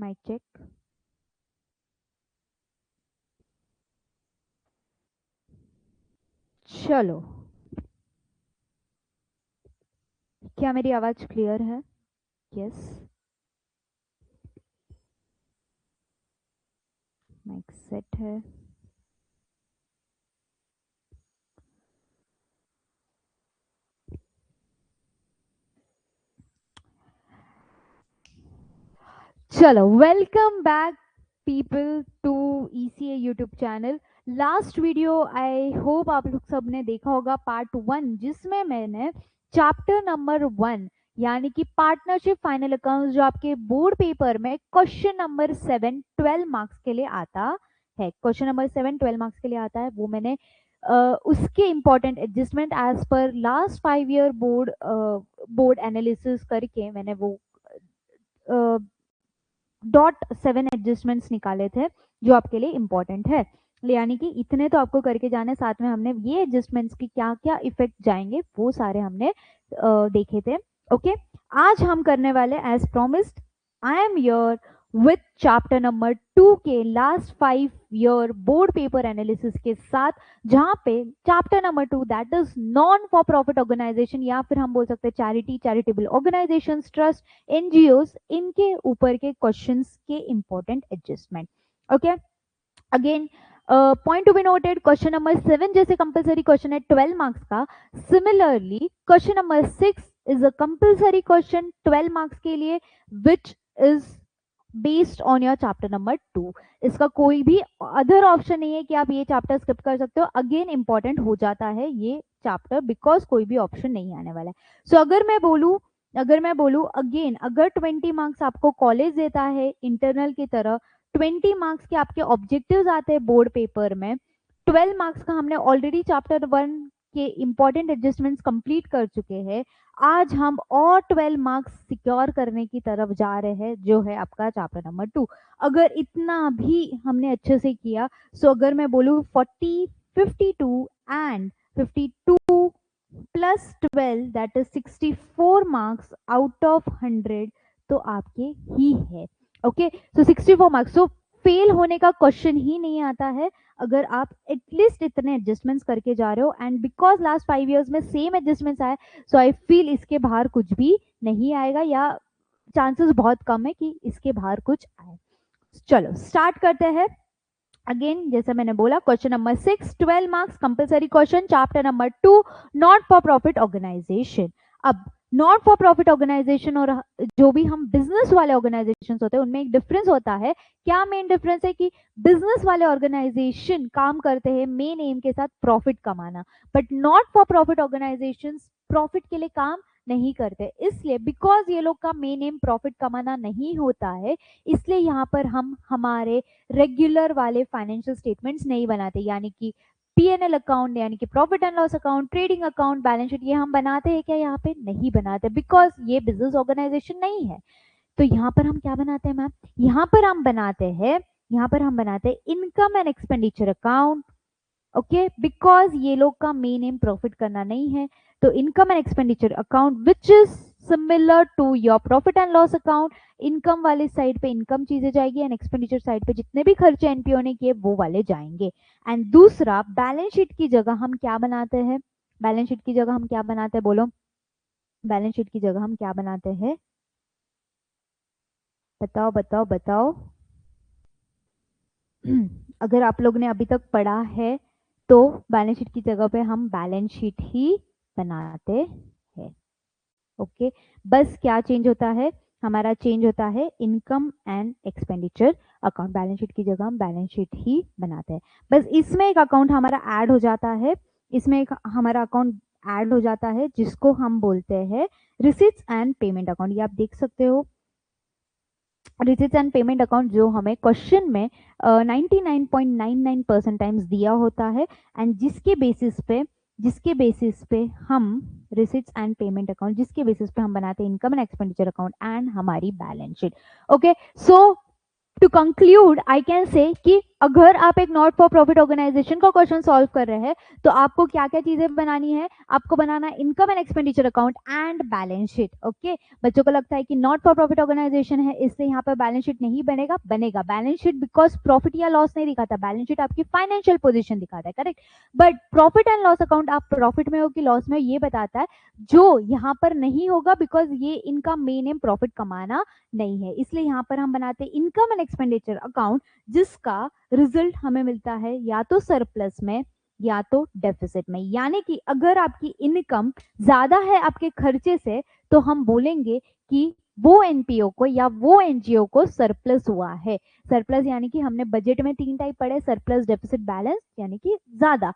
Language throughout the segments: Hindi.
Mic check. चलो, क्या मेरी आवाज क्लियर है? यस, माइक सेट है। चलो, welcome back people to ECA YouTube channel. Last video I hope आप लोग सब ने देखा होगा, पार्ट 1, जिसमें मैंने चैप्टर नंबर 1 यानी कि पार्टनरशिप फाइनल अकाउंट्स, जो आपके बोर्ड पेपर में क्वेश्चन नंबर 7 12 मार्क्स के लिए आता है, क्वेश्चन नंबर 7 12 मार्क्स के लिए आता है, वो मैंने उसके इंपॉर्टेंट एडजस्टमेंट एज पर लास्ट 5 ईयर बोर्ड एनालिसिस करके मैंने वो .7 एडजस्टमेंट्स निकाले थे जो आपके लिए इंपॉर्टेंट है। यानी कि इतने तो आपको करके जाने, साथ में हमने ये एडजस्टमेंट्स की क्या क्या इफेक्ट जाएंगे वो सारे हमने देखे थे। ओके, आज हम करने वाले as promised I am your with chapter number 2 के last 5 year board paper analysis के साथ, जहां पे chapter number 2 that is non for profit organisation, या फिर हम बोल सकते हैं charity, charitable organisation, trust, NGOs, इनके ऊपर के क्वेश्चंस के important adjustment. Okay, again point to be noted, question number 7 जैसे कंपलसरी क्वेश्चन है 12 मार्क्स का, similarly question number 6 is a compulsory question 12 marks के लिए, which is based on your chapter number 2। इसका कोई भी अदर ऑप्शन नहीं है कि आप ये चैप्टर स्किप कर सकते हो। अगेन इंपॉर्टेंट हो जाता है ये चैप्टर, बिकॉज कोई भी ऑप्शन नहीं आने वाला है। सो अगर मैं बोलूं अगेन, अगर 20 मार्क्स आपको कॉलेज देता है इंटरनल की तरह, 20 मार्क्स के आपके ऑब्जेक्टिव्स आते हैं बोर्ड पेपर में, 12 मार्क्स का हमने ऑलरेडी चैप्टर 1 के इंपॉर्टेंट एडजस्टमेंट्स कंप्लीट कर चुके हैं। आज हम और 12 मार्क्स सिक्योर करने की तरफ जा रहे हैं, जो है आपका चैप्टर नंबर 2। अगर इतना भी हमने अच्छे से किया, सो अगर मैं बोलूँ 40, 52 and 52 plus 12 that is 64 marks out of 100 तो आपके ही है। ओके, सो 64 मार्क्स, सो फेल होने का क्वेश्चन ही नहीं आता है अगर आप एटलीस्ट इतने एडजस्टमेंट्स करके जा रहे हो। एंड बिकॉज लास्ट 5 इयर्स में सेम एडजस्टमेंट्स आए, सो आई फील इसके बाहर कुछ भी नहीं आएगा, या चांसेस बहुत कम है कि इसके बाहर कुछ आए। चलो स्टार्ट करते हैं। अगेन जैसे मैंने बोला, question number 6 12 marks compulsory question, chapter number 2 not for profit organisation. अब नॉट फॉर प्रॉफिट ऑर्गेनाइजेशन और जो भी हम बिजनेस वाले ऑर्गेनाइजेशन होते हैं, उनमें एक डिफरेंस होता है। क्या मेन डिफरेंस है कि बिजनेस वाले ऑर्गेनाइजेशन काम करते हैं मेन एम के साथ प्रॉफिट कमाना, but not for profit organisation profit के लिए काम नहीं करते। इसलिए बिकॉज ये लोग का मेन एम प्रॉफिट कमाना नहीं होता है, इसलिए यहाँ पर हम हमारे रेगुलर वाले फाइनेंशियल स्टेटमेंट्स नहीं बनाते, यानी कि P&L अकाउंट, यानी कि profit and loss account, trading account, balance sheet, ये हम बनाते हैं क्या? यहाँ पे नहीं बनाते, बिकॉज ये बिजनेस ऑर्गेनाइजेशन नहीं है। तो यहाँ पर हम क्या बनाते हैं मैम? यहाँ पर हम बनाते हैं income and expenditure account. Okay, because ये लोग का मेन एम प्रॉफिट करना नहीं है, तो income and expenditure account which is similar to your profit and loss account. Income वाले साइड पे इनकम चीजें जाएगी, एंड एक्सपेंडिचर साइड पे जितने भी खर्चे एनपीओ ने किए वो वाले जाएंगे। एंड दूसरा, बैलेंस शीट की जगह हम क्या बनाते हैं? बैलेंस शीट की जगह हम क्या बनाते हैं? बोलो, बैलेंस शीट की जगह हम क्या बनाते हैं? बताओ बताओ बताओ। अगर आप लोग ने अभी तक पढ़ा है तो बैलेंस शीट की जगह पे हम बैलेंस शीट ही बनाते हैं। ओके, बस क्या चेंज होता है? हमारा चेंज होता है income and expenditure account. Balance sheet की जगह हम बैलेंस शीट ही बनाते हैं। बस इसमें एक अकाउंट हमारा ऐड हो जाता है, इसमें एक हमारा अकाउंट ऐड हो जाता है जिसको हम बोलते हैं रिसीट्स एंड पेमेंट अकाउंट। ये आप देख सकते हो, रिसीट्स एंड पेमेंट अकाउंट जो हमें क्वेश्चन में 99.99% टाइम्स दिया होता है, एंड जिसके बेसिस पे हम रिसीट्स एंड पेमेंट अकाउंट, जिसके बेसिस पे हम बनाते हैं income and expenditure account and हमारी balance sheet. Okay, so to conclude I can say कि अगर आप एक नॉट फॉर प्रॉफिट ऑर्गेनाइजेशन का क्वेश्चन सॉल्व कर रहे हैं तो आपको क्या क्या चीजें बनानी है, आपको बनाना income and expenditure account and balance sheet. Okay, बच्चों को लगता है कि नॉट फॉर प्रॉफिट ऑर्गेनाइजेशन है इसलिए यहाँ पर बैलेंस शीट नहीं बनेगा, बनेगा बैलेंस शीट, बिकॉज प्रॉफिट या लॉस नहीं दिखाता, बैलेंस शीट आपकी फाइनेंशियल पोजीशन दिखाता है, correct. But profit and loss account आप प्रॉफिट में हो कि लॉस में हो ये बताता है, जो यहाँ पर नहीं होगा बिकॉज ये इनका मेन एम प्रॉफिट कमाना नहीं है, इसलिए यहाँ पर हम बनाते हैं इनकम एंड एक्सपेंडिचर अकाउंट, जिसका रिजल्ट हमें मिलता है या तो सरप्लस में या तो डेफिसिट में। यानी कि अगर आपकी इनकम ज्यादा है आपके खर्चे से तो हम बोलेंगे कि वो एनपीओ को या वो एनजीओ को सरप्लस हुआ है। सरप्लस यानी कि हमने बजट में 3 टाइप पढ़े, सरप्लस, डेफिसिट, बैलेंस, यानी कि ज्यादा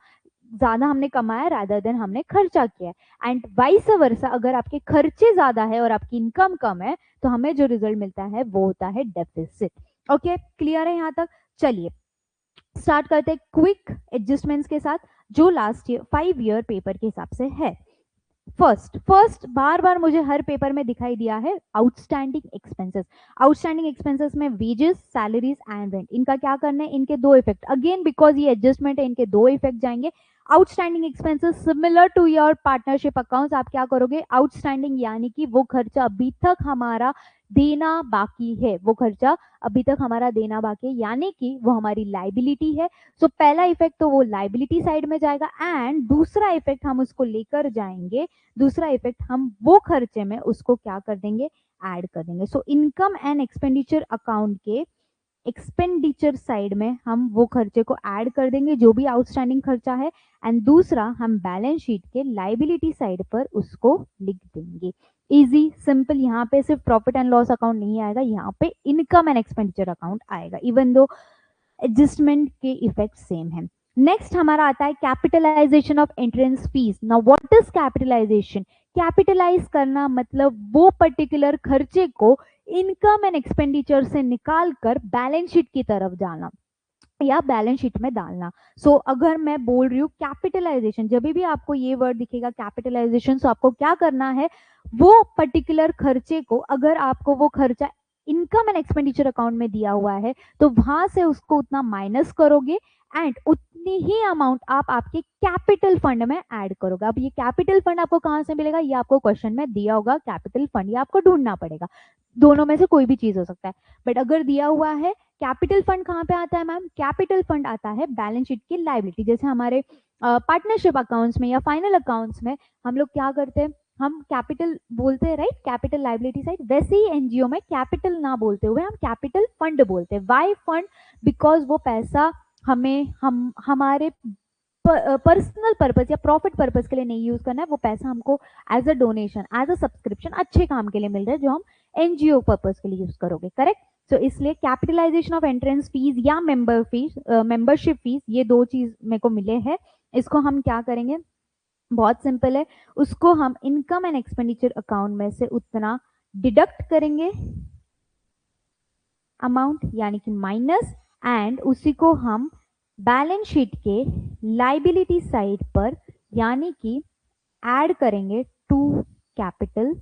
ज्यादा हमने कमाया रादर देन हमने खर्चा किया। एंड वाइस वर्सा, अगर आपके खर्चे ज्यादा है और आपकी इनकम कम है तो हमें जो रिजल्ट मिलता है वो होता है डेफिसिट। ओके, क्लियर है यहाँ तक? चलिए स्टार्ट करते हैं क्विक एडजस्टमेंट्स के साथ जो लास्ट ईयर 5 ईयर पेपर के हिसाब से है। फर्स्ट बार बार मुझे हर पेपर में दिखाई दिया है आउटस्टैंडिंग एक्सपेंसेस। आउटस्टैंडिंग एक्सपेंसेस में वेजेस, सैलरीज एंड रेंट, इनका क्या करना है, इनके दो इफेक्ट, अगेन बिकॉज ये एडजस्टमेंट है इनके दो इफेक्ट जाएंगे। Outstanding expenses similar to your partnership accounts, आप क्या करोगे, आउटस्टैंडिंग यानी कि वो खर्चा अभी तक हमारा देना बाकी है, वो खर्चा अभी तक हमारा देना बाकी है, यानी कि वो हमारी लाइबिलिटी है। सो पहला इफेक्ट तो वो लाइबिलिटी साइड में जाएगा, एंड दूसरा इफेक्ट हम उसको लेकर जाएंगे, दूसरा इफेक्ट हम वो खर्चे में उसको क्या कर देंगे, ऐड कर देंगे। So income and expenditure account के एक्सपेंडिचर साइड में हम वो खर्चे को ऐड कर देंगे जो भी आउटस्टैंडिंग खर्चा है, एंड दूसरा हम बैलेंस शीट के लाइबिलिटी साइड पर उसको लिख देंगे। इजी सिंपल, यहाँ पे सिर्फ प्रॉफिट एंड लॉस अकाउंट नहीं आएगा, यहाँ पे इनकम एंड एक्सपेंडिचर अकाउंट आएगा, इवन दो एडजस्टमेंट के इफेक्ट सेम है। नेक्स्ट हमारा आता है capitalisation of entrance fees. Now what is capitalisation? Capitalise करना मतलब वो पर्टिकुलर खर्चे को इनकम एंड एक्सपेंडिचर से निकाल कर बैलेंस शीट की तरफ जाना या बैलेंस शीट में डालना। सो अगर मैं बोल रही हूँ कैपिटलाइजेशन, जब भी आपको ये वर्ड दिखेगा कैपिटलाइजेशन, तो आपको क्या करना है, वो पर्टिकुलर खर्चे को, अगर आपको वो खर्चा इनकम एंड एक्सपेंडिचर अकाउंट में दिया हुआ है तो वहां से उसको उतना माइनस करोगे एंड उतनी ही अमाउंट आप आपके कैपिटल फंड में ऐड करोगे। अब ये कैपिटल फंड आपको कहां से मिलेगा, ये आपको क्वेश्चन में दिया होगा कैपिटल फंड, ये आपको ढूंढना पड़ेगा, दोनों में से कोई भी चीज हो सकता है। बट अगर दिया हुआ है कैपिटल फंड कहाँ पे आता है मैम, कैपिटल फंड आता है बैलेंस शीट की लाइबिलिटी। जैसे हमारे पार्टनरशिप अकाउंट्स में या फाइनल अकाउंट्स में हम लोग क्या करते हैं, हम कैपिटल बोलते हैं, राइट, कैपिटल लाइबिलिटी साइड। वैसे ही एनजीओ में कैपिटल ना बोलते हुए हम कैपिटल फंड बोलते हैं। Y fund? बिकॉज वो पैसा हमें हमारे पर्सनल पर्पस या प्रॉफिट पर्पस के लिए नहीं यूज करना है, वो पैसा हमको as a donation, as a subscription अच्छे काम के लिए मिल रहा है जो हम एनजीओ पर्पस के लिए यूज करोगे, करेक्ट। सो इसलिए कैपिटलाइजेशन ऑफ एंट्रेंस फीस या मेंबरशिप फीस, ये दो चीज मेरे को मिले हैं, इसको हम क्या करेंगे, बहुत सिंपल है, उसको हम इनकम एंड एक्सपेंडिचर अकाउंट में से उतना डिडक्ट करेंगे अमाउंट यानी कि माइनस, एंड उसी को हम बैलेंस शीट के लाइबिलिटी साइड पर यानी कि ऐड करेंगे टू कैपिटल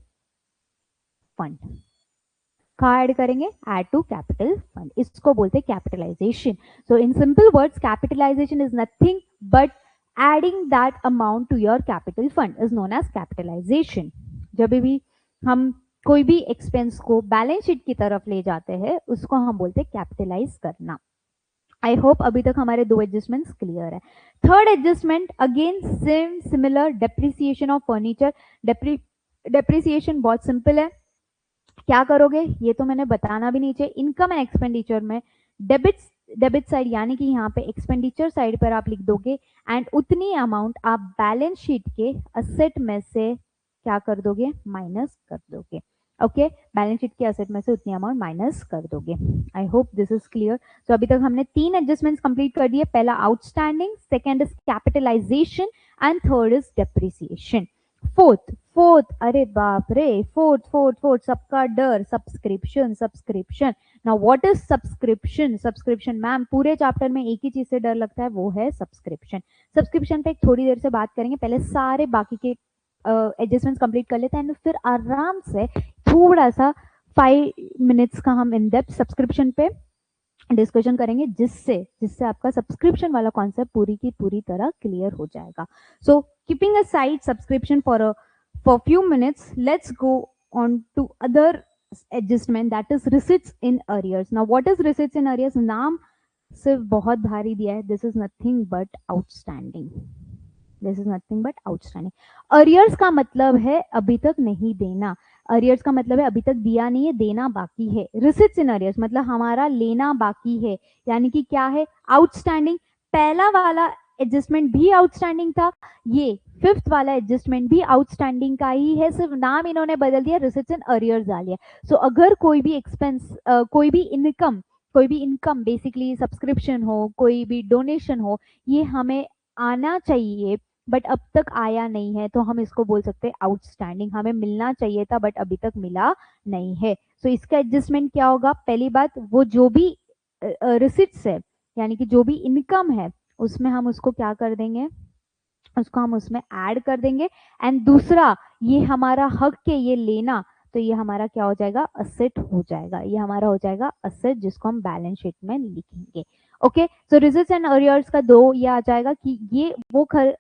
फंड। कहाँ ऐड करेंगे, ऐड टू कैपिटल फंड, इसको बोलते हैं capitalisation. So in simple words capitalisation is nothing but adding that amount to your capital fund is known as capitalization। जब भी हम कोई भी एक्सपेंस को बैलेंस शीट की तरफ ले जाते हैं उसको हम बोलते हैं कैपिटलाइज करना। आई होप अभी तक हमारे दो एडजस्टमेंट्स क्लियर है। Third adjustment again same similar, depreciation of furniture. Depreciation बहुत सिंपल है, क्या करोगे ये तो मैंने बताना भी नहीं चाहिए। इनकम एंड एक्सपेंडिचर में डेबिट साइड यानी कि यहाँ पे एक्सपेंडिचर साइड पर आप लिख दोगे एंड उतनी अमाउंट आप बैलेंस शीट के असेट में से क्या कर दोगे, माइनस कर दोगे। ओके, बैलेंस शीट के असेट में से उतनी अमाउंट माइनस कर दोगे। I hope this is clear. तो अभी तक हमने 3 एडजस्टमेंट्स कंप्लीट कर दिए, पहला outstanding, second is capitalisation and third is depreciation. Fourth अरे बाप रे, फोर्थ सबका डर, subscription. Now what is subscription ma'am, पूरे चैप्टर में एक ही चीज से डर लगता है, वो है सब्सक्रिप्शन पे थोड़ी देर से बात करेंगे, पहले सारे बाकी के एडजस्टमेंट्स कंप्लीट कर लेते हैं एंड फिर आराम से थोड़ा सा 5 मिनट्स का हम इन डेप्थ सब्सक्रिप्शन पे डिस्कशन करेंगे, जिससे जिससे आपका सब्सक्रिप्शन वाला कॉन्सेप्ट पूरी की पूरी तरह क्लियर हो जाएगा. So keeping aside subscription for few minutes, let's go on to other adjustment, that is receipts in arrears. Now what is receipts in arrears? नाम सिर्फ बहुत भारी दिया है. This is nothing but outstanding. This is nothing but outstanding. Arrears का मतलब है अभी तक नहीं देना. अरियर्स का मतलब है अभी तक दिया नहीं है, देना बाकी है. रिसिट्स इन अरियर्स मतलब हमारा लेना बाकी है, यानी कि क्या है? आउटस्टैंडिंग. पहला वाला एडजस्टमेंट भी आउटस्टैंडिंग था, ये फिफ्थ वाला एडजस्टमेंट भी आउटस्टैंडिंग का ही है, सिर्फ नाम इन्होंने बदल दिया, रिसिट्स इन अरियर्स डाल दिया. सो अगर कोई भी एक्सपेंस, कोई भी इनकम बेसिकली सब्सक्रिप्शन हो, कोई भी डोनेशन हो, ये हमें आना चाहिए बट अब तक आया नहीं है, तो हम इसको बोल सकते हैं आउटस्टैंडिंग. हमें मिलना चाहिए था बट अभी तक मिला नहीं है. सो इसका एडजस्टमेंट क्या होगा? पहली बात, वो जो भी रिसिट्स है, यानी कि जो भी इनकम है, उसमें हम उसको क्या कर देंगे? उसको हम उसमें ऐड कर देंगे. एंड दूसरा, ये हमारा हक है ये लेना, तो ये हमारा क्या हो जाएगा? असेट हो जाएगा. ये हमारा हो जाएगा असेट, जिसको हम बैलेंस शीट में लिखेंगे. Okay, so receipts and arrears का दो ये आ जाएगा कि ये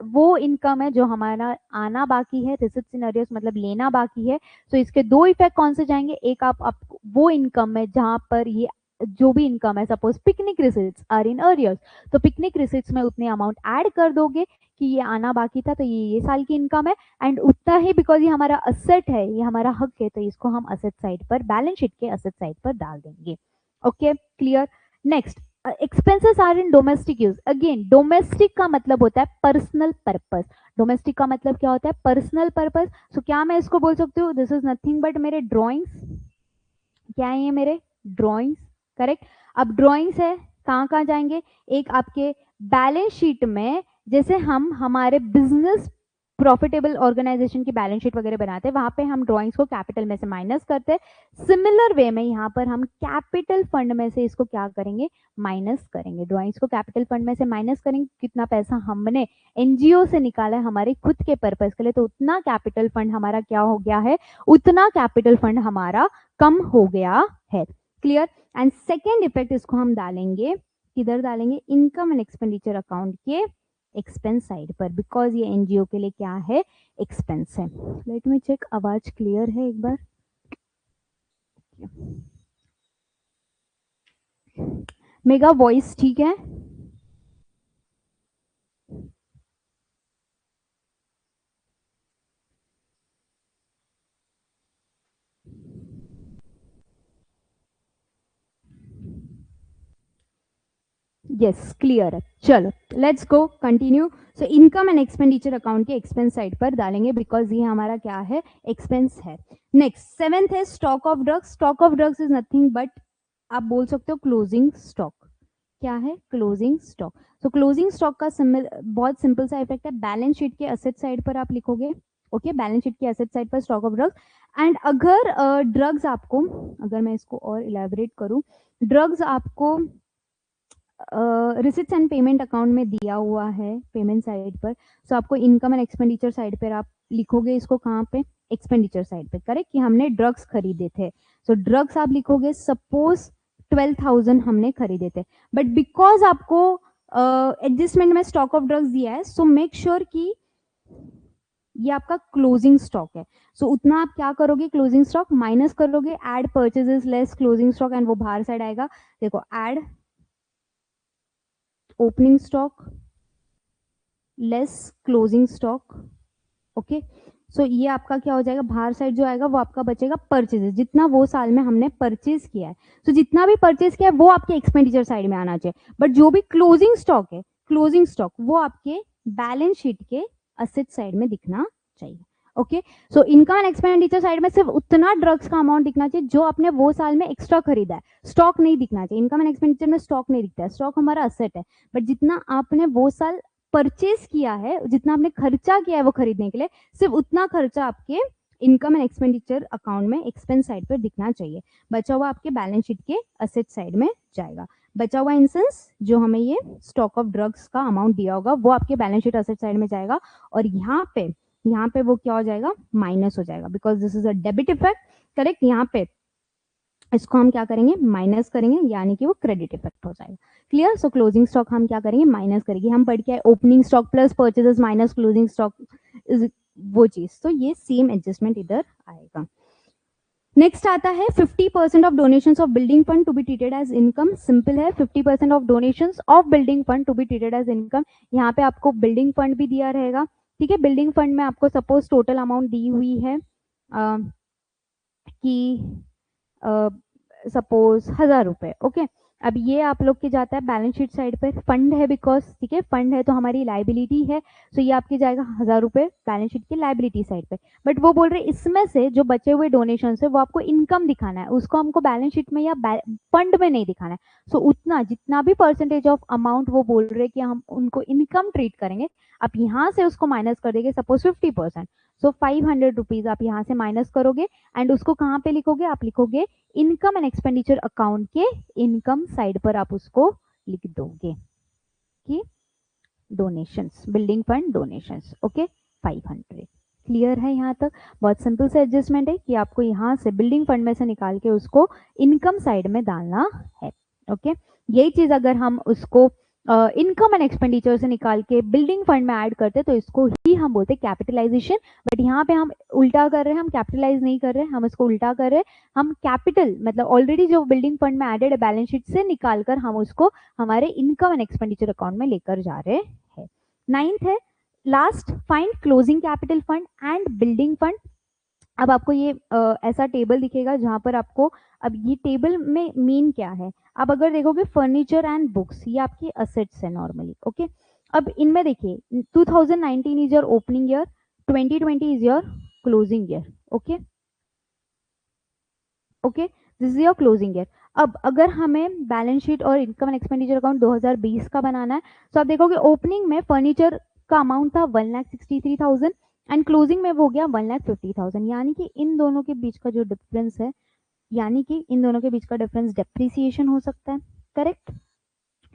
वो इनकम है जो हमारा आना बाकी है. रिसिट्स इन अरियर्स मतलब लेना बाकी है. सो इसके दो इफेक्ट कौन से जाएंगे? एक, आप वो इनकम है जहां पर ये जो भी इनकम है, suppose picnic receipts are in arrears, तो पिकनिक रिसिट्स में उतने अमाउंट ऐड कर दोगे कि ये आना बाकी था, तो ये साल की इनकम है. एंड उतना ही, बिकॉज ये हमारा असेट है, ये हमारा हक है, तो इसको हम असेट साइड पर, बैलेंस शीट के असेट साइड पर डाल देंगे. Okay, clear. Next, expenses are in domestic use. Again, domestic का मतलब होता है पर्सनल पर्पस. डोमेस्टिक का मतलब क्या होता है? Personal purpose. सो क्या मैं इसको बोल सकती हूँ? दिस इज नथिंग बट मेरे ड्रॉइंग्स. क्या है ये? मेरे ड्रॉइंग्स. करेक्ट. अब ड्रॉइंग्स है, कहाँ कहाँ जाएंगे? एक आपके बैलेंस शीट में, जैसे हम हमारे बिजनेस प्रॉफिटेबल ऑर्गेनाइजेशन की बैलेंस शीट वगैरह बनाते हैं, वहां पे हम ड्रॉइंग्स को कैपिटल में से माइनस करते हैं. सिमिलर वे में यहाँ पर हम कैपिटल फंड में से इसको क्या करेंगे? माइनस करेंगे. ड्रॉइंग्स को कैपिटल फंड में से माइनस करेंगे. कितना पैसा हमने एनजीओ से निकाला है हमारे खुद के पर्पज के लिए, तो उतना कैपिटल फंड हमारा क्या हो गया है? उतना कैपिटल फंड हमारा कम हो गया है. क्लियर. एंड सेकेंड इफेक्ट इसको हम डालेंगे, किधर डालेंगे? इनकम एंड एक्सपेंडिचर अकाउंट के एक्सपेंस साइड पर, बिकॉज ये एनजीओ के लिए क्या है? एक्सपेंस है. लेट मी चेक, आवाज क्लियर है एक बार? मेगा वॉइस ठीक है? यस, क्लियर है. चलो let's go continue. So income and expenditure account के एक्सपेंस साइड पर डालेंगे, बिकॉज ये हमारा क्या है? एक्सपेंस है. नेक्स्ट, सेवेंथ है stock of drugs. Stock of drugs is nothing but, आप बोल सकते हो क्लोजिंग स्टॉक. क्या है? Closing stock. सो क्लोजिंग स्टॉक का बहुत सिंपल सा इफेक्ट है. बैलेंस शीट के असेट साइड पर आप लिखोगे. ओके, बैलेंस शीट के असेट साइड पर स्टॉक ऑफ ड्रग्स. एंड अगर ड्रग्स आपको, अगर मैं इसको और इलेबोरेट करूं, ड्रग्स आपको रिसिट्स एंड पेमेंट अकाउंट में दिया हुआ है पेमेंट साइड पर, सो आपको इनकम एंड एक्सपेंडिचर साइड पर आप लिखोगे इसको. कहाँ पे? एक्सपेंडिचर साइड पे. करेक्ट, कि हमने ड्रग्स खरीदे थे. सो ड्रग्स आप लिखोगे, सपोज 12,000 हमने खरीदे थे, बट बिकॉज आपको एडजस्टमेंट में स्टॉक ऑफ ड्रग्स दिया है, सो मेक श्योर कि ये आपका क्लोजिंग स्टॉक है. सो उतना आप क्या करोगे? क्लोजिंग स्टॉक माइनस करोगे. Add purchases less closing stock, and वो बाहर साइड आएगा. देखो, add opening stock less closing stock. Okay, so ये आपका क्या हो जाएगा? बाहर साइड जो आएगा वो आपका बचेगा परचेजेस, जितना वो साल में हमने परचेज किया है. सो जितना भी परचेज किया है वो आपके एक्सपेंडिचर साइड में आना चाहिए, बट जो भी क्लोजिंग स्टॉक है, क्लोजिंग स्टॉक वो आपके बैलेंस शीट के असेट साइड में दिखना चाहिए. Okay, so income and expenditure side में सिर्फ उतना ड्रग्स का अमाउंट दिखना चाहिए जो आपने वो साल में एक्स्ट्रा खरीदा है. स्टॉक नहीं दिखना चाहिए. इनकम एंड एक्सपेंडिचर में स्टॉक नहीं दिखता है. स्टॉक हमारा असेट है, बट जितना आपने वो साल परचेज किया है, जितना आपने खर्चा किया है वो खरीदने के लिए, सिर्फ उतना खर्चा आपके इनकम एंड एक्सपेंडिचर अकाउंट में एक्सपेंस साइड पर दिखना चाहिए. बचा हुआ आपके बैलेंस शीट के असेट साइड में जाएगा. बचा हुआ इन सेंस जो हमें ये स्टॉक ऑफ ड्रग्स का अमाउंट दिया होगा वो आपके बैलेंस शीट असेट साइड में जाएगा, और यहाँ पे वो क्या हो जाएगा? माइनस हो जाएगा, because this is a debit effect. Correct. यहाँ पे इसको हम क्या करेंगे, माइनस करेंगे, यानी कि वो क्रेडिट इफेक्ट हो जाएगा। क्लियर। सो क्लोजिंग स्टॉक हम क्या करेंगे, माइनस करेंगे। हम पढ़ के आए opening stock plus purchases minus closing stock is वो चीज, तो ये सेम एडजस्टमेंट इधर आएगा। नेक्स्ट आता है 50% of donations of building fund to be treated as income. Simple है, 50% of donations of building fund to be treated as income. यहाँ पे आपको बिल्डिंग फंड भी दिया रहेगा, ठीक है। बिल्डिंग फंड में आपको सपोज टोटल अमाउंट दी हुई है कि सपोज 1000 रुपए, ओके। अब ये आप लोग के जाता है बैलेंस शीट साइड पे, फंड है बिकॉज, ठीक है, फंड है तो हमारी लाइबिलिटी है, सो ये आपके जाएगा 1000 रुपए बैलेंस शीट की लाइबिलिटी साइड पे। बट वो बोल रहे इसमें से जो बचे हुए डोनेशन है वो आपको इनकम दिखाना है, उसको हमको बैलेंस शीट में या फंड में नहीं दिखाना है। सो उतना जितना भी परसेंटेज ऑफ अमाउंट वो बोल रहे कि हम उनको इनकम ट्रीट करेंगे, आप यहाँ से उसको माइनस कर देंगे, सपोज 50%। सो 500 रुपीज आप यहाँ से माइनस करोगे एंड उसको कहाँ पे लिखोगे, आप लिखोगे इनकम एंड एक्सपेंडिचर अकाउंट के इनकम साइड पर आप उसको लिख दोगे कि donations, building fund donations, okay 500। Clear है यहाँ तक? बहुत सिंपल से एडजस्टमेंट है कि आपको यहाँ से बिल्डिंग फंड में से निकाल के उसको इनकम साइड में डालना है, ओके। यही चीज अगर हम उसको इनकम एंड एक्सपेंडिचर से निकाल के बिल्डिंग फंड में ऐड करते तो इसको ही हम बोलते कैपिटलाइजेशन। बट यहाँ पे हम उल्टा कर रहे हैं, हम कैपिटलाइज नहीं कर रहे हैं, हम इसको उल्टा कर रहे हैं। हम कैपिटल मतलब ऑलरेडी जो बिल्डिंग फंड में एडेड है बैलेंस शीट से निकाल कर हम उसको हमारे इनकम एंड एक्सपेंडिचर अकाउंट में लेकर जा रहे हैं। 9th है last, find closing capital fund and building fund. अब आपको ये ऐसा टेबल दिखेगा जहां पर आपको, अब ये टेबल में मीन क्या है, अब अगर देखोगे फर्नीचर एंड बुक्स ये आपकी असेट्स है नॉर्मली, ओके। अब इनमें देखिए 2019 is your opening year, 2020 is your closing year, okay okay, this is your closing year. अब अगर हमें बैलेंस शीट और इनकम एंड एक्सपेंडिचर अकाउंट 2020 का बनाना है, तो आप देखोगे ओपनिंग में फर्नीचर का अमाउंट था 1,63,000 एंड क्लोजिंग में वो हो गया 1,50,000, यानी कि इन दोनों के बीच का जो डिफरेंस है, यानी कि इन दोनों के बीच का डिफरेंस डेप्रिसिएशन हो सकता है, करेक्ट,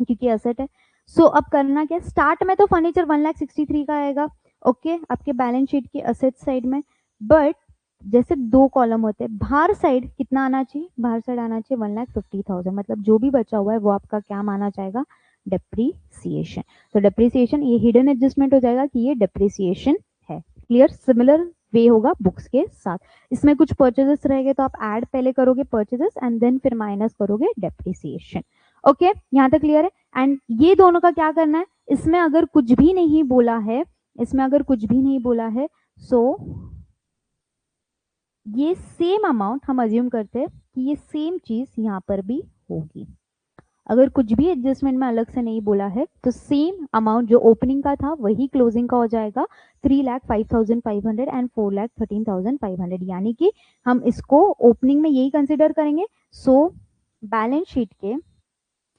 क्योंकि एसेट है। सो अब करना क्या, स्टार्ट में तो फर्नीचर 1,63,000 का आएगा, ओके, आपके बैलेंस शीट की असेट साइड में। बट जैसे दो कॉलम होते हैं, बाहर साइड कितना आना चाहिए, बाहर साइड आना चाहिए 1,50,000, मतलब जो भी बचा हुआ है वो आपका क्या माना जाएगा, डेप्रीसिएशन। तो डेप्रीसिएशन ये हिडन एडजस्टमेंट हो जाएगा कि ये डेप्रीसिएशन है। क्लियर? सिमिलर वे होगा बुक्स के साथ। इसमें कुछ परचेजेस रहेंगे तो आप ऐड पहले करोगे परचेजेस एंड देन फिर माइनस करोगे डेप्रीसिएशन, ओके। यहाँ तक क्लियर है? एंड ये दोनों का क्या करना है, इसमें अगर कुछ भी नहीं बोला है, इसमें अगर कुछ भी नहीं बोला है, सो ये सेम अमाउंट हम अज्यूम करते हैं कि ये सेम चीज यहाँ पर भी होगी। अगर कुछ भी एडजस्टमेंट में अलग से नहीं बोला है तो सेम अमाउंट जो ओपनिंग का था वही क्लोजिंग का हो जाएगा, 3,05,500 एंड 4,13,500, यानी कि हम इसको ओपनिंग में यही कंसिडर करेंगे। सो बैलेंस शीट के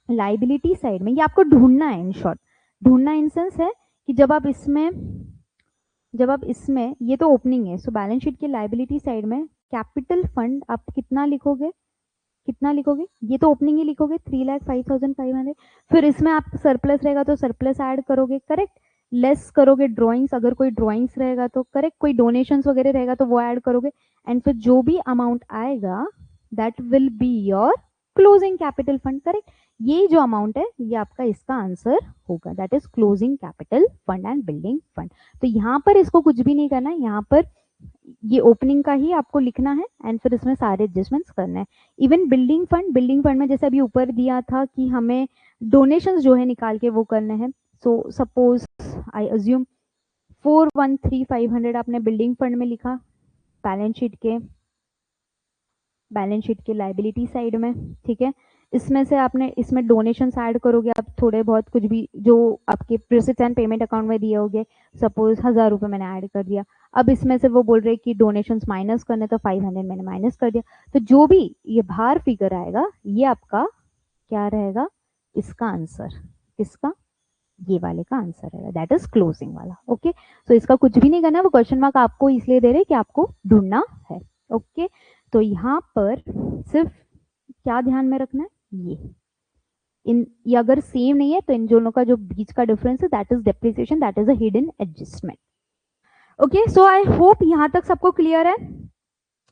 लाइबिलिटी साइड में ये आपको ढूंढना है, इन शॉर्ट ढूंढना इन सेंस है कि जब आप इसमें ये तो ओपनिंग है, सो बैलेंस शीट की लाइबिलिटी साइड में कैपिटल फंड आप कितना लिखोगे, ये तो ओपनिंग ही लिखोगे 3,05,500। फिर इसमें आप सरप्लस रहेगा तो सरप्लस ऐड करोगे, करेक्ट, लेस करोगे ड्रॉइंग्स, अगर कोई ड्रॉइंग्स रहेगा तो करेक्ट, कोई डोनेशंस वगैरह रहेगा तो वो ऐड करोगे एंड फिर जो भी अमाउंट आएगा that will be your closing capital fund, correct. ये जो अमाउंट है ये आपका इसका आंसर होगा, that is closing capital fund and building fund. तो यहाँ पर इसको कुछ भी नहीं करना है, यहाँ पर ये ओपनिंग का ही आपको लिखना है एंड फिर इसमें सारे एडजस्टमेंट्स करना है। इवन बिल्डिंग फंड में जैसे अभी ऊपर दिया था कि हमें डोनेशंस जो है निकाल के वो करने हैं, सो सपोज आई अज्यूम 413,500 आपने बिल्डिंग फंड में लिखा बैलेंस शीट के लाइबिलिटी साइड में, ठीक है। इसमें से आपने इसमें डोनेशंस ऐड करोगे आप, थोड़े बहुत कुछ भी जो आपके रिसिप्ट एंड पेमेंट अकाउंट में दिए होंगे, सपोज 1000 रुपये मैंने ऐड कर दिया। अब इसमें से वो बोल रहे कि डोनेशंस माइनस करने, तो 500 मैंने माइनस कर दिया। तो जो भी ये बाहर फिगर आएगा ये आपका क्या रहेगा, इसका आंसर, किसका, ये वाले का आंसर रहेगा, दैट इज क्लोजिंग वाला, ओके। सो इसका कुछ भी नहीं करना है, वो क्वेश्चन मार्क आपको इसलिए दे रहे कि आपको ढूंढना है, ओके। तो यहाँ पर सिर्फ क्या ध्यान में रखना है, ये अगर सेम नहीं है तो इन दोनों का जो बीच का डिफरेंस है that is depreciation, that is a hidden adjustment, okay. So I hope यहां तक सबको क्लियर है।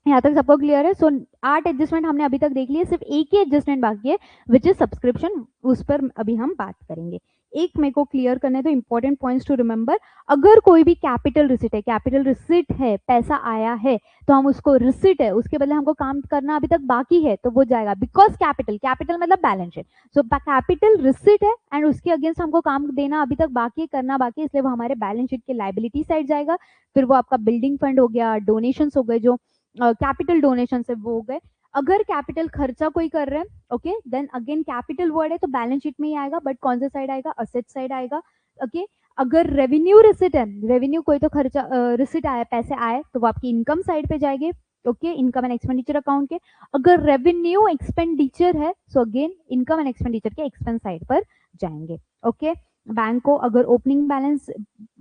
यहाँ तक सबको क्लियर है? सो 8 एडजस्टमेंट हमने अभी तक देख लिए, सिर्फ एक ही एडजस्टमेंट बाकी है विच इज सब्सक्रिप्शन, उस पर अभी हम बात करेंगे। एक मेरे को क्लियर करने तो इंपॉर्टेंट पॉइंट्स टू रिमेंबर, अगर कोई भी कैपिटल रिसिट है, कैपिटल रिसिट है, पैसा आया है तो हम उसको, रिसिट है उसके बदले हमको काम करना अभी तक बाकी है तो वो जाएगा, बिकॉज कैपिटल, कैपिटल मतलब balance sheet, so capital receipt है एंड उसके अगेंस्ट हमको काम देना अभी तक बाकी है, करना बाकी है, इसलिए वो हमारे बैलेंस शीट के लाइबिलिटी साइड जाएगा। फिर वो आपका बिल्डिंग फंड हो गया, डोनेशंस हो गए, जो कैपिटल डोनेशन से वो हो गए। अगर कैपिटल खर्चा कोई कर रहे हैं, okay, then again capital word है तो बैलेंस शीट में ही आएगा, बट कौन सा साइड आएगा? असेट साइड आएगा। ओके, अगर रेवेन्यू रिसिट है, रेवेन्यू कोई तो खर्चा रिसिट आया, पैसे आए तो वो आपकी इनकम साइड पे जाएंगे, okay, income and expenditure account के। अगर रेवेन्यू एक्सपेंडिचर है so again income and expenditure के एक्सपेंस साइड पर जाएंगे, ओके। बैंक को अगर ओपनिंग बैलेंस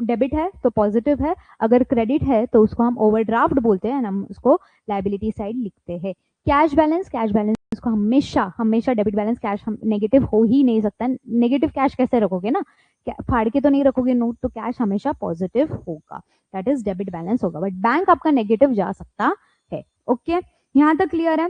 डेबिट है तो पॉजिटिव है, अगर क्रेडिट है तो उसको हम ओवरड्राफ्ट बोलते हैं, हम उसको लायबिलिटी साइड लिखते हैं। कैश बैलेंस, कैश बैलेंस को हमेशा हमेशा डेबिट बैलेंस, कैश हम नेगेटिव हो ही नहीं सकता, नेगेटिव कैश कैसे रखोगे ना, फाड़ के तो नहीं रखोगे नोट, तो कैश हमेशा पॉजिटिव होगा, दैट इज डेबिट बैलेंस होगा, बट बैंक आपका नेगेटिव जा सकता है, ओके। यहाँ तक क्लियर है?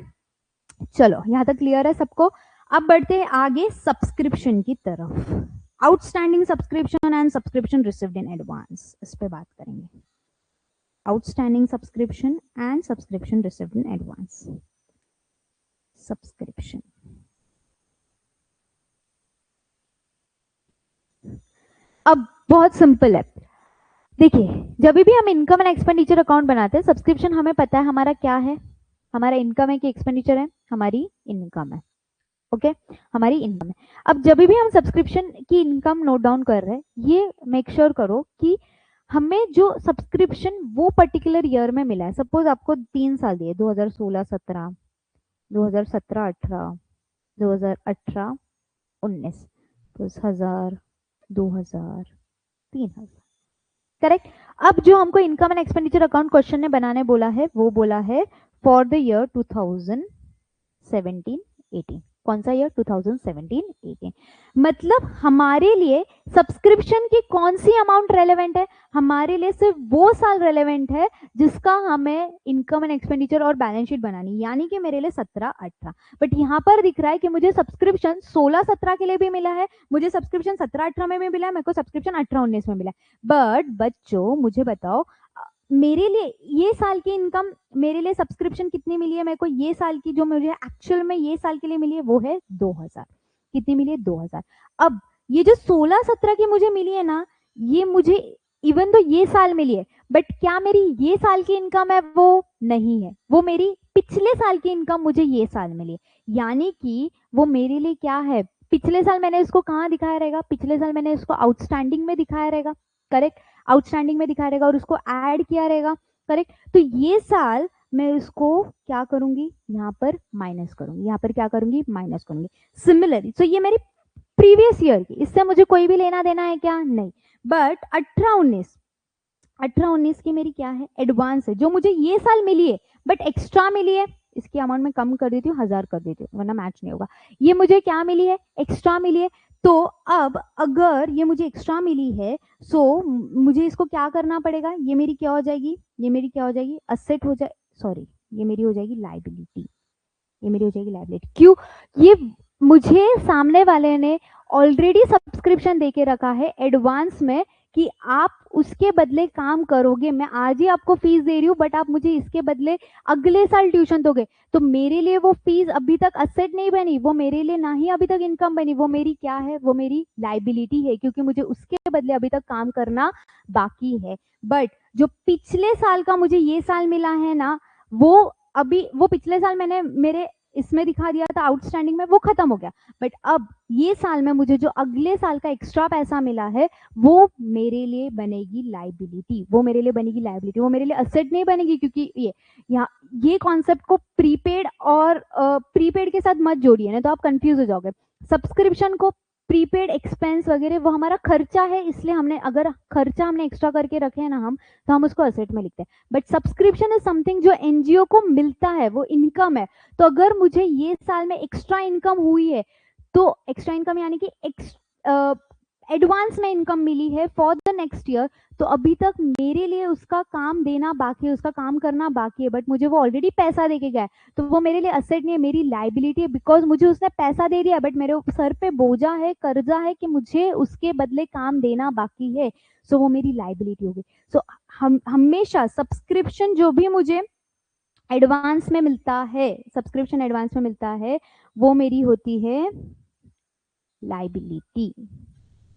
चलो यहाँ तक क्लियर है सबको। अब बढ़ते हैं आगे सब्सक्रिप्शन की तरफ, outstanding subscription and subscription received in advance, इस पे बात करेंगे। Outstanding subscription and subscription received in advance. Subscription, अब बहुत सिंपल है, देखिए जब भी हम इनकम एंड एक्सपेंडिचर अकाउंट बनाते हैं, सब्सक्रिप्शन हमें पता है हमारा क्या है, हमारा इनकम है कि एक्सपेंडिचर है? हमारी इनकम है, ओके, हमारी इनकम है। अब जब भी हम सब्सक्रिप्शन की इनकम नोट डाउन कर रहे हैं, ये मेक श्योर करो कि हमें जो सब्सक्रिप्शन वो पर्टिकुलर ईयर में मिला है, सपोज आपको 3 साल दिए, 2016-17, 2017-18, 2018-19, 1000, 2000, 3000, करेक्ट। अब जो हमको income and expenditure account question ने बनाने बोला है, वो बोला है फॉर द ईयर 2017-18, कौन सा ईयर? 2017-18। मतलब हमारे लिए सब्सक्रिप्शन की कौन सी अमाउंट रेलेवेंट है? हमारे लिए सिर्फ वो साल रेलेवेंट है जिसका हमें इनकम एंड एक्सपेंडिचर और बैलेंस शीट बनानी, यानी कि मेरे लिए 17-18। बट यहाँ पर दिख रहा है कि मुझे सब्सक्रिप्शन 16-17 के लिए भी मिला है, मुझे सब्सक्रिप्शन 17-18 में भी मिला है, मेरे को सब्सक्रिप्शन 18-19 में मिला है। बट बच्चों मुझे बताओ, मेरे लिए ये साल की इनकम, मेरे लिए सब्सक्रिप्शन कितनी मिली है? मेरे को ये साल की जो मुझे एक्चुअल में ये साल के लिए मिली है वो है 2000। कितनी मिली है? 2000। अब ये जो 16-17 की मुझे मिली है ना, ये मुझे इवन तो ये साल मिली है, बट क्या मेरी ये साल की इनकम है? वो नहीं है, वो मेरी पिछले साल की इनकम मुझे ये साल मिली है, यानी कि वो मेरे लिए क्या है? पिछले साल मैंने इसको कहाँ दिखाया रहेगा? पिछले साल मैंने इसको आउटस्टैंडिंग में दिखाया रहेगा, करेक्ट, आउटस्टैंडिंग में दिखाया रहेगा और उसको ऐड किया रहेगा, करेक्ट। तो ये साल मैं इसको क्या करूंगी? यहाँ पर माइनस करूंगी, यहाँ पर क्या करूंगी? माइनस करूंगी। सिमिलरली तो ये मेरी प्रीवियस ईयर की, इससे मुझे कोई भी लेना देना है क्या? नहीं। बट 18-19 की मेरी क्या है? एडवांस है, जो मुझे ये साल मिली है बट एक्स्ट्रा मिली है, इसकी अमाउंट में कम कर देती हूँ, 1000 कर देती हूँ वरना मैच नहीं होगा। ये मुझे क्या मिली है? एक्स्ट्रा मिली है। तो अब अगर ये मुझे एक्स्ट्रा मिली है, सो मुझे इसको क्या करना पड़ेगा? ये मेरी क्या हो जाएगी? ये मेरी क्या हो जाएगी? असेट हो जाए, सॉरी, ये मेरी हो जाएगी लायबिलिटी, ये मेरी हो जाएगी लायबिलिटी। क्यों? ये मुझे सामने वाले ने ऑलरेडी सब्सक्रिप्शन देके रखा है एडवांस में कि आप उसके बदले काम करोगे, मैं आज ही आपको फीस दे रही हूँ बट आप मुझे इसके बदले अगले साल ट्यूशन दोगे, तो मेरे लिए वो फीस अभी तक असेट नहीं बनी, वो मेरे लिए ना ही अभी तक इनकम बनी, वो मेरी क्या है? वो मेरी लायबिलिटी है, क्योंकि मुझे उसके बदले अभी तक काम करना बाकी है। बट जो पिछले साल का मुझे ये साल मिला है ना, वो अभी, वो पिछले साल मैंने मेरे इसमें दिखा दिया था आउटस्टैंडिंग में, वो खत्म हो गया। बट अब ये साल में मुझे जो अगले साल का एक्स्ट्रा पैसा मिला है, वो मेरे लिए बनेगी लायबिलिटी, वो मेरे लिए बनेगी लायबिलिटी, वो मेरे लिए असेट नहीं बनेगी, क्योंकि ये कॉन्सेप्ट को प्रीपेड और प्रीपेड के साथ मत जोड़िए, ना तो आप कंफ्यूज हो जाओगे। सब्सक्रिप्शन को प्रीपेड एक्सपेंस वगैरह वो हमारा खर्चा है, इसलिए हमने, अगर खर्चा हमने एक्स्ट्रा करके रखे हैं ना हम, तो हम उसको असेट में लिखते हैं। बट सब्सक्रिप्शन इज समथिंग जो एनजीओ को मिलता है, वो इनकम है। तो अगर मुझे ये साल में एक्स्ट्रा इनकम हुई है, तो एक्स्ट्रा इनकम यानी कि एडवांस में इनकम मिली है फॉर द नेक्स्ट ईयर, तो अभी तक मेरे लिए उसका काम देना बाकी है, उसका काम करना बाकी है, बट मुझे वो ऑलरेडी पैसा देके गया है, तो वो मेरे लिए असेट नहीं है, मेरी लाइबिलिटी है, बिकॉज मुझे उसने पैसा दे दिया, बट मेरे सर पे बोझा है, कर्जा है कि मुझे उसके बदले काम देना बाकी है, सो वो मेरी लाइबिलिटी होगी। सो हम हमेशा सब्सक्रिप्शन जो भी मुझे एडवांस में मिलता है, सब्सक्रिप्शन एडवांस में मिलता है, वो मेरी होती है लाइबिलिटी,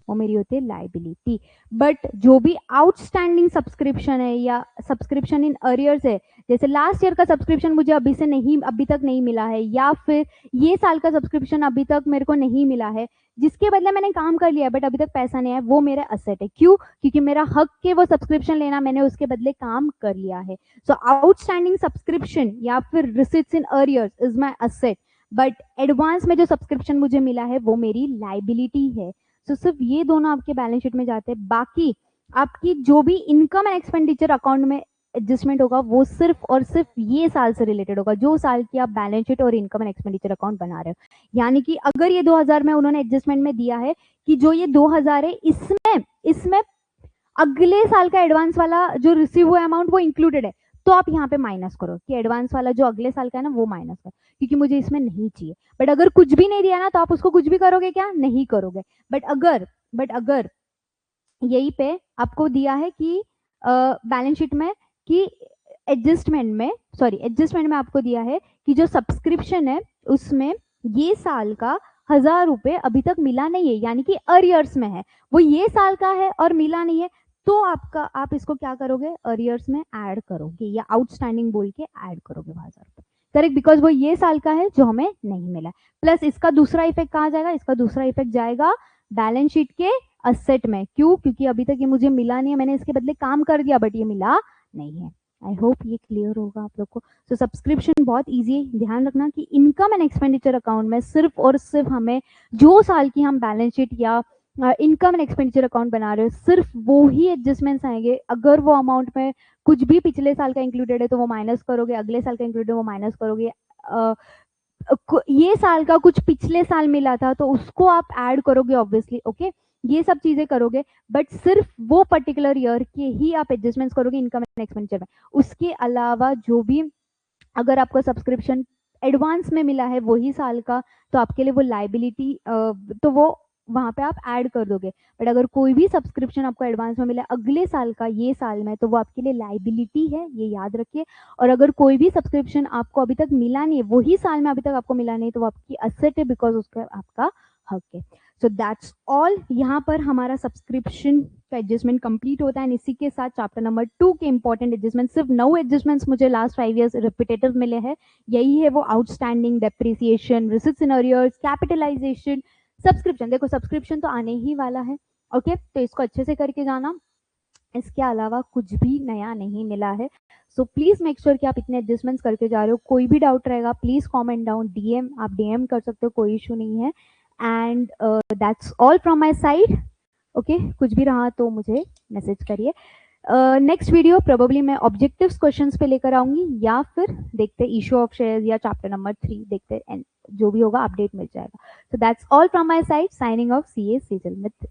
वो मेरी होती है लाइबिलिटी। बट जो भी आउटस्टैंडिंग सब्सक्रिप्शन है या सब्सक्रिप्शन इन अरियर्स है, जैसे लास्ट ईयर का सब्सक्रिप्शन मुझे अभी तक नहीं मिला है, या फिर ये साल का सब्सक्रिप्शन अभी तक मेरे को नहीं मिला है, जिसके बदले मैंने काम कर लिया है बट अभी तक पैसा नहीं है, वो मेरा असेट है। क्यों? क्योंकि मेरा हक के वो सब्सक्रिप्शन लेना, मैंने उसके बदले काम कर लिया है। सो आउटस्टैंडिंग सब्सक्रिप्शन या फिर receipts in arrears is my asset, but advance में जो सब्सक्रिप्शन मुझे मिला है वो मेरी लाइबिलिटी है। तो सिर्फ ये दोनों आपके बैलेंस शीट में जाते हैं, बाकी आपकी जो भी इनकम एंड एक्सपेंडिचर अकाउंट में एडजस्टमेंट होगा वो सिर्फ और सिर्फ ये साल से रिलेटेड होगा, जो साल की आप बैलेंस शीट और इनकम एंड एक्सपेंडिचर अकाउंट बना रहे हो। यानी कि अगर ये 2000 में उन्होंने एडजस्टमेंट में दिया है कि जो ये 2000 है, इसमें अगले साल का एडवांस वाला जो रिसीव हुआ अमाउंट वो इंक्लूडेड है, तो आप यहाँ पे माइनस करो कि एडवांस वाला जो अगले साल का है ना वो माइनस करो, क्योंकि मुझे इसमें नहीं चाहिए। बट अगर कुछ भी नहीं दिया ना तो आप उसको कुछ भी करोगे क्या? नहीं करोगे। बट अगर यही पे आपको दिया है कि बैलेंस शीट में कि एडजस्टमेंट में आपको दिया है कि जो सब्सक्रिप्शन है उसमें ये साल का 1000 रुपए अभी तक मिला नहीं है, यानी कि अरियर्स में है, वो ये साल का है और मिला नहीं है, तो आप इसको क्या करोगे? अरियर्स में ऐड करोगे या आउटस्टैंडिंग बोल के ऐड करोगे 1000 रुपए। करेक्ट, बिकॉज वो ये साल का है जो हमें नहीं मिला। प्लस इसका दूसरा इफेक्ट कहाँ जाएगा? इसका दूसरा इफेक्ट जाएगा बैलेंस शीट के असेट में। क्यों? क्योंकि अभी तक ये मुझे मिला नहीं है, मैंने इसके बदले काम कर दिया बट ये मिला नहीं है। आई होप ये क्लियर होगा आप लोग को। सो सब्सक्रिप्शन बहुत इजी है। ध्यान रखना कि इनकम एंड एक्सपेंडिचर अकाउंट में सिर्फ और सिर्फ हमें जो साल की हम बैलेंस शीट या इनकम एंड एक्सपेंडिचर अकाउंट बना रहे हो सिर्फ वो ही एडजस्टमेंट्स आएंगे। अगर वो अमाउंट में कुछ भी पिछले साल का इंक्लूडेड है तो वो माइनस करोगे, अगले साल का इंक्लूडेड है वो माइनस करोगे, ये साल का कुछ पिछले साल मिला था तो उसको आप ऐड करोगे ऑब्वियसली। ओके, ये सब चीजें करोगे, बट सिर्फ वो पर्टिकुलर ईयर के ही आप एडजस्टमेंट्स करोगे इनकम एंड एक्सपेंडिचर में। उसके अलावा जो भी अगर आपको सब्सक्रिप्शन एडवांस में मिला है वही साल का, तो आपके लिए वो लाइबिलिटी, तो वो वहां पे आप ऐड कर दोगे। बट अगर कोई भी सब्सक्रिप्शन आपको एडवांस में मिला अगले साल का ये साल में, तो वो आपके लिए लाइबिलिटी है, ये याद रखिए। और अगर कोई भी सब्सक्रिप्शन आपको अभी तक मिला नहीं है, वही साल में अभी तक आपको मिला नहीं, तो वो आपकी असेट है, बिकॉज उसका आपका हक है। So that's all. यहाँ पर हमारा सब्सक्रिप्शन का एडजस्टमेंट कंप्लीट होता है। इसी के साथ चैप्टर नंबर 2 के इंपॉर्टेंट एडजस्टमेंट, सिर्फ 9 एडजस्टमेंट्स मुझे लास्ट 5 इयर्स रिपीटेटिव मिले हैं। यही है वो outstanding, depreciation, receipts in arrears, capitalisation, subscription. देखो सब्सक्रिप्शन तो आने ही वाला है, ओके, तो इसको अच्छे से करके जाना। इसके अलावा कुछ भी नया नहीं मिला है। सो प्लीज मेक श्योर कि आप इतने एडजस्टमेंट्स करके जा रहे हो। कोई भी डाउट रहेगा प्लीज कमेंट डाउन, डीएम आप डीएम कर सकते हो, कोई इशू नहीं है। And that's all from my side. Okay, कुछ भी रहा तो मुझे मैसेज करिए। नेक्स्ट वीडियो प्रोबेबली मैं ऑब्जेक्टिव्स क्वेश्चंस पे लेकर आऊंगी, या फिर देखते इशू ऑफ शेयर्स या चैप्टर नंबर 3 देखते, एंड जो भी होगा अपडेट मिल जाएगा। So that's all from my side. Signing off, CA Sejal Mitra.